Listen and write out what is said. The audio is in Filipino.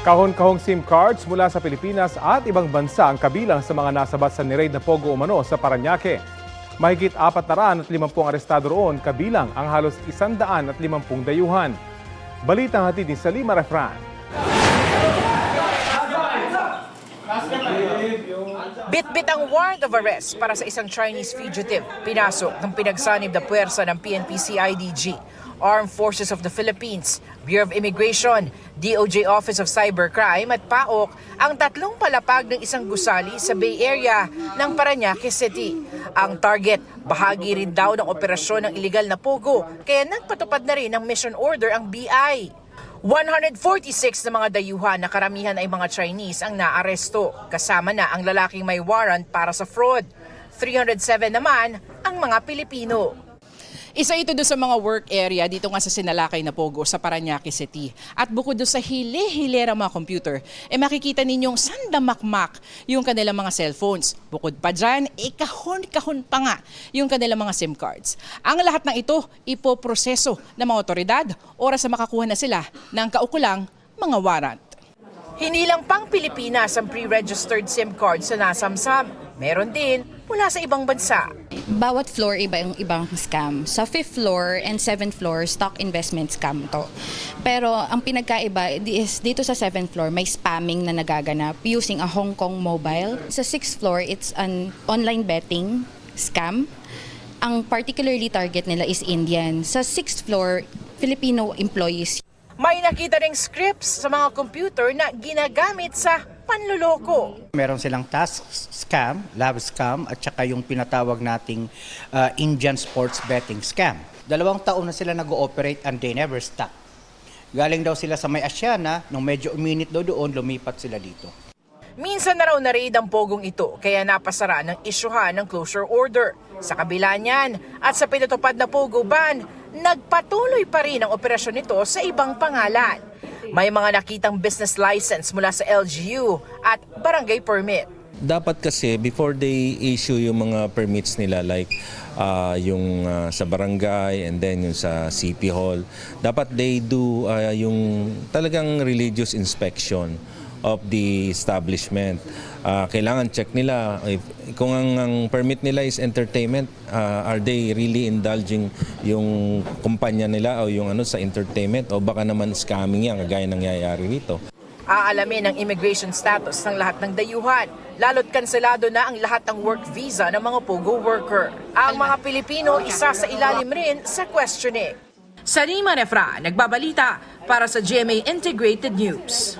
Kahon-kahong SIM cards mula sa Pilipinas at ibang bansa ang kabilang sa mga nasabat sa niraid na Pogo umano sa Parañaque. Mahigit 450 arestado roon, kabilang ang halos 150 dayuhan. Balitang hatid ni Salima Refran. Bit-bit ang warrant of arrest para sa isang Chinese fugitive. Pinasok ng pinagsanib na puwersa ng PNP-CIDG, Armed Forces of the Philippines, Bureau of Immigration, DOJ Office of Cybercrime at PAOK ang tatlong palapag ng isang gusali sa Bay Area ng Parañaque City. Ang target, bahagi rin daw ng operasyon ng iligal na Pogo, kaya nagpatupad na rin ng mission order ang BI. 146 na mga dayuhan na karamihan ay mga Chinese ang naaresto. Kasama na ang lalaking may warrant para sa fraud. 307 naman ang mga Pilipino. Isa ito doon sa mga work area dito nga sa Sinalakay na Pogo sa Parañaque City. At bukod doon sa hile-hilera mga computer, makikita ninyong sandamakmak yung kanilang mga cellphones. Bukod pa dyan, kahon-kahon pa nga yung kanilang mga SIM cards. Ang lahat ng ito ipoproseso ng mga otoridad oras na makakuha na sila ng kaukulang mga warrant. Hindi lang pang Pilipinas ang pre-registered SIM card sa nasamsam. Meron din mula sa ibang bansa. Bawat floor iba yung ibang scam. Sa 5th floor and 7th floor, stock investment scam to. Pero ang pinagkaiba is dito sa 7th floor, may spamming na nagaganap using a Hong Kong mobile. Sa 6th floor, it's an online betting scam. Ang particularly target nila is Indian. Sa 6th floor, Filipino employees. May nakita ring scripts sa mga computer na ginagamit sa panluloko. Meron silang task scam, love scam, at saka yung pinatawag nating Indian sports betting scam. 2 taon na sila nag-ooperate and they never stop. Galing daw sila sa may Asiana, nung medyo uminit daw doon, lumipat sila dito. Minsan na raw na-raid ang pogong ito kaya napasara ng isyuhan ng closure order. Sa kabila niyan at sa pinatupad na pogo ban, nagpatuloy pa rin ang operasyon nito sa ibang pangalan. May mga nakitang business license mula sa LGU at barangay permit. Dapat kasi before they issue yung mga permits nila like yung sa barangay and then yung sa City Hall, dapat they do yung talagang religious inspection of the establishment. Kailangan check nila kung ang permit nila is entertainment, are they really indulging yung kumpanya nila o yung sa entertainment o baka naman scamming yan kagaya nangyayari rito. Aalamin ang immigration status ng lahat ng dayuhan, lalo't kanselado na ang lahat ng work visa ng mga pogo worker. Ang mga Pilipino isa sa ilalim rin sa questioning. Salima Refran, nagbabalita para sa GMA Integrated News.